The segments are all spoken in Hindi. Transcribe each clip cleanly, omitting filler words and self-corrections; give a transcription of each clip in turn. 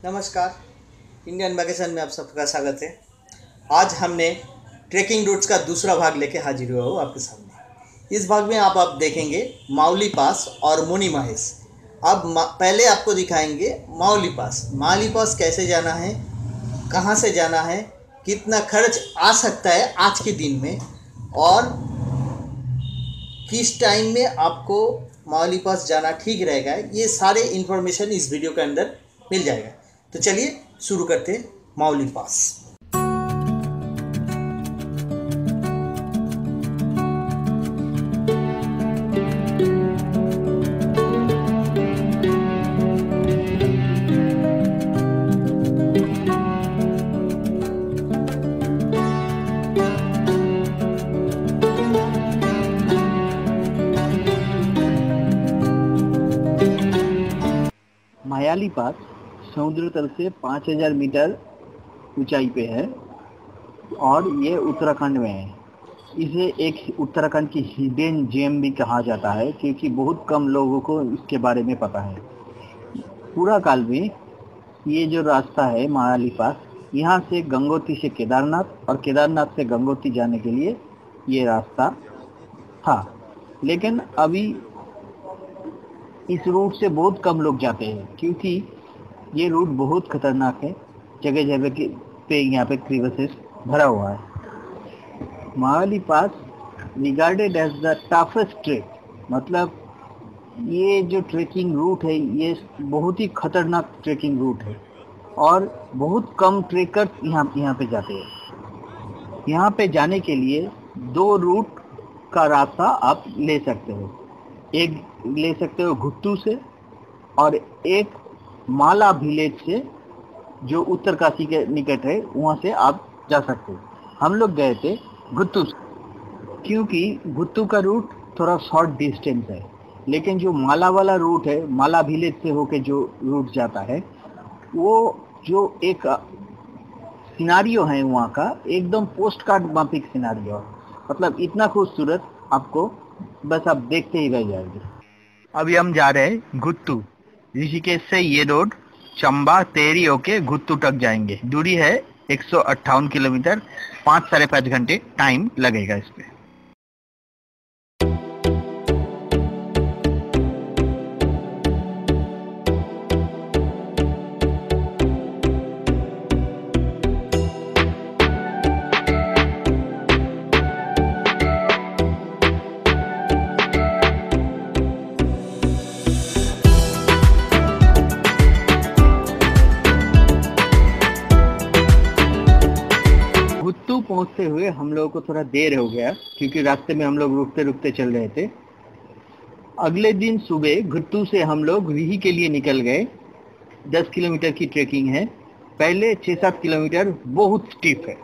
नमस्कार, इंडियन वैकेशन में आप सबका स्वागत है। आज हमने ट्रेकिंग रूट्स का दूसरा भाग लेके हाजिर हुआ हूँ आपके सामने। इस भाग में आप देखेंगे माउली पास और मुनि महेश। अब पहले आपको दिखाएंगे माउली पास। माउली पास कैसे जाना है, कहाँ से जाना है, कितना खर्च आ सकता है आज के दिन में, और किस टाइम में आपको माउली पास जाना ठीक रहेगा, ये सारे इन्फॉर्मेशन इस वीडियो के अंदर मिल जाएगा। तो चलिए शुरू करते हैं माउली पास। मायाली पास समुद्र तल से 5000 मीटर ऊंचाई पे है और ये उत्तराखंड में है। इसे एक उत्तराखंड की हिडन जेम भी कहा जाता है क्योंकि बहुत कम लोगों को इसके बारे में पता है। पूरा काल में ये जो रास्ता है मायाली पास, यहाँ से गंगोत्री से केदारनाथ और केदारनाथ से गंगोत्री जाने के लिए ये रास्ता था, लेकिन अभी इस रूट से बहुत कम लोग जाते हैं क्योंकि ये रूट बहुत खतरनाक है। जगह जगह पे यहाँ पे क्रीवेसेस भरा हुआ है। Mayali pass regarded as the toughest trek, मतलब ये जो ट्रेकिंग रूट है ये बहुत ही खतरनाक ट्रेकिंग रूट है और बहुत कम ट्रेकर्स यहाँ पे जाते हैं। यहाँ पे जाने के लिए 2 रूट का रास्ता आप ले सकते हो। एक ले सकते हो घुट्टू से और एक माला विलेज से जो उत्तरकाशी के निकट है, वहाँ से आप जा सकते हो। हम लोग गए थे घुट्टू से क्योंकि घुट्टू का रूट थोड़ा शॉर्ट डिस्टेंस है, लेकिन जो माला वाला रूट है, माला विलेज से होके जो रूट जाता है, वो जो एक सिनारियो है वहाँ का, एकदम पोस्ट कार्ड माफिक सिनारियो, मतलब इतना खूबसूरत, आपको बस आप देखते ही रह जाएंगे। अभी हम जा रहे हैं घुट्टू। ऋषिकेश से ये रोड चंबा तेरी होके घुट्टू तक जाएंगे। दूरी है 158 किलोमीटर। 5 साढ़े 5 घंटे टाइम लगेगा इस पे। पहुंचते हुए हम लोगों को थोड़ा देर हो गया क्योंकि रास्ते में हम लोग रुकते रुकते चल रहे थे। अगले दिन सुबह घुट्टू से हम लोग रीही के लिए निकल गए। 10 किलोमीटर की ट्रेकिंग है। पहले 6-7 किलोमीटर बहुत स्टीप है।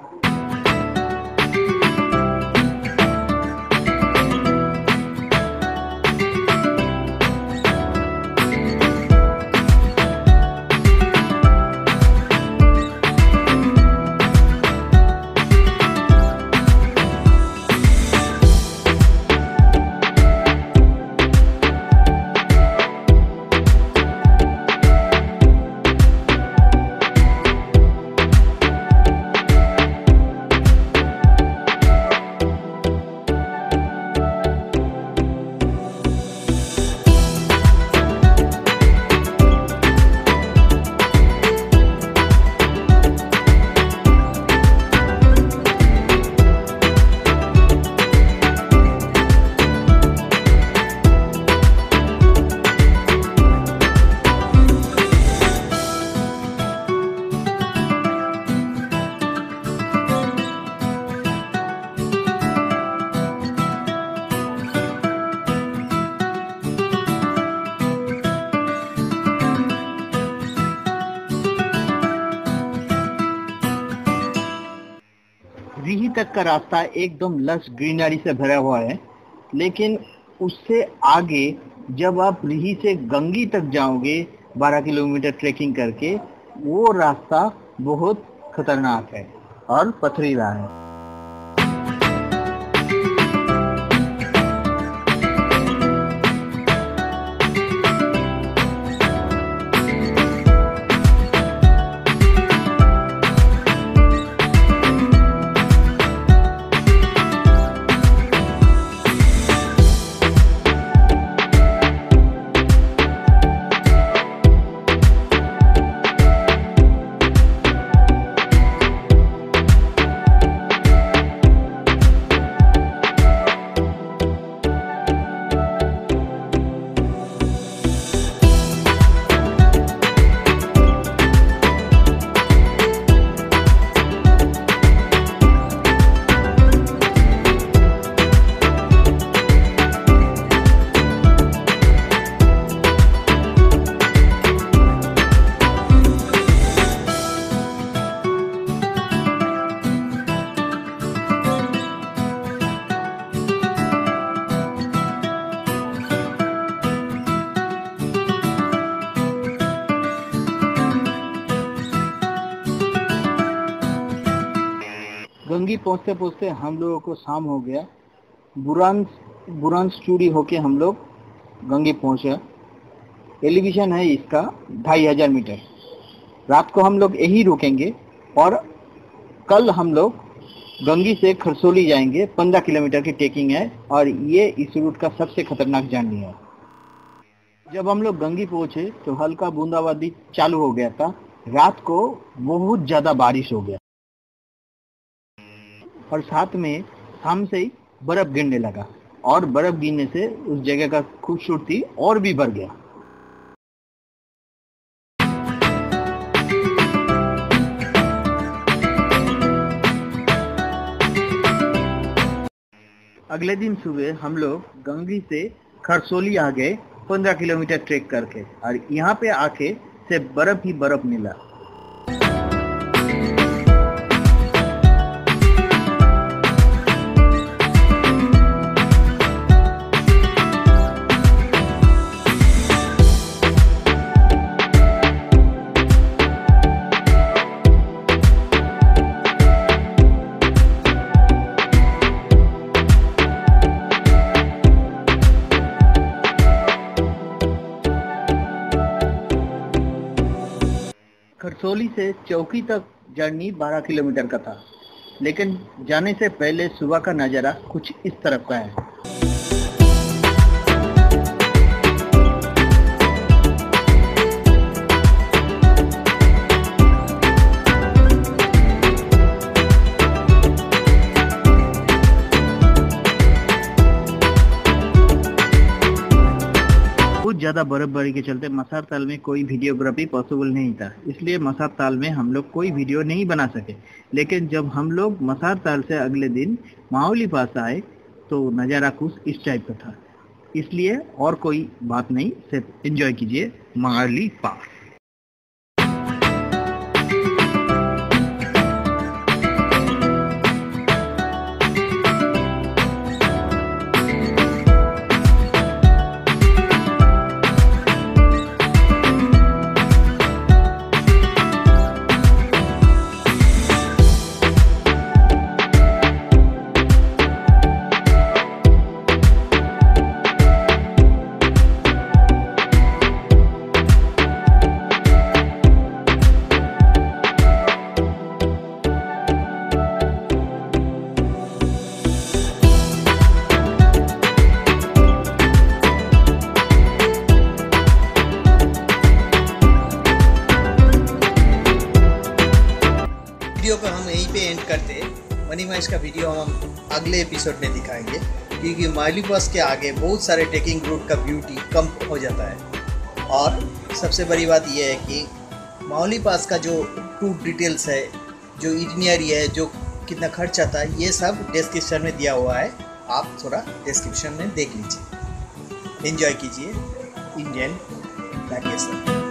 रीही तक का रास्ता एकदम लश ग्रीनरी से भरा हुआ है, लेकिन उससे आगे जब आप रीही से गंगी तक जाओगे 12 किलोमीटर ट्रेकिंग करके, वो रास्ता बहुत खतरनाक है और पथरीला है। गंगी पहुंचते पहुंचते हम लोगों को शाम हो गया। बुरांस चूड़ी होके हम लोग गंगी पहुंचे। एलिवेशन है इसका 2500 मीटर। रात को हम लोग यही रुकेंगे और कल हम लोग गंगी से खरसोली जाएंगे। 15 किलोमीटर की ट्रेकिंग है और ये इस रूट का सबसे खतरनाक जर्नी है। जब हम लोग गंगी पहुंचे तो हल्का बूंदाबांदी चालू हो गया था। रात को बहुत ज्यादा बारिश हो गया और साथ में शाम से ही बर्फ गिरने लगा और बर्फ गिरने से उस जगह का खूबसूरती और भी बढ़ गया। अगले दिन सुबह हम लोग गंगी से खरसोली आ गए 15 किलोमीटर ट्रेक करके और यहाँ पे आके से बर्फ ही बर्फ मिला। खरसोली से चौकी तक जर्नी 12 किलोमीटर का था, लेकिन जाने से पहले सुबह का नज़ारा कुछ इस तरफ का है। बहुत ज़्यादा बर्फबारी के चलते मसार ताल में कोई वीडियोग्राफी पॉसिबल नहीं था, इसलिए मसार ताल में हम लोग कोई वीडियो नहीं बना सके। लेकिन जब हम लोग मसार ताल से अगले दिन माओली पास आए तो नज़ारा कुछ इस टाइप का था। इसलिए और कोई बात नहीं, सिर्फ एंजॉय कीजिए माओली पास। वीडियो को हम यहीं पे एंड करते हैं। मनी माइश का वीडियो हम अगले एपिसोड में दिखाएंगे, क्योंकि माओली पास के आगे बहुत सारे ट्रेकिंग रूट का ब्यूटी कम हो जाता है। और सबसे बड़ी बात यह है कि माओली पास का जो रूट डिटेल्स है, जो इटिनरी है, जो कितना खर्च आता है, ये सब डिस्क्रिप्शन में दिया हुआ है। आप थोड़ा डिस्क्रिप्शन में देख लीजिए। एंजॉय कीजिए इंडियन वैकेशन।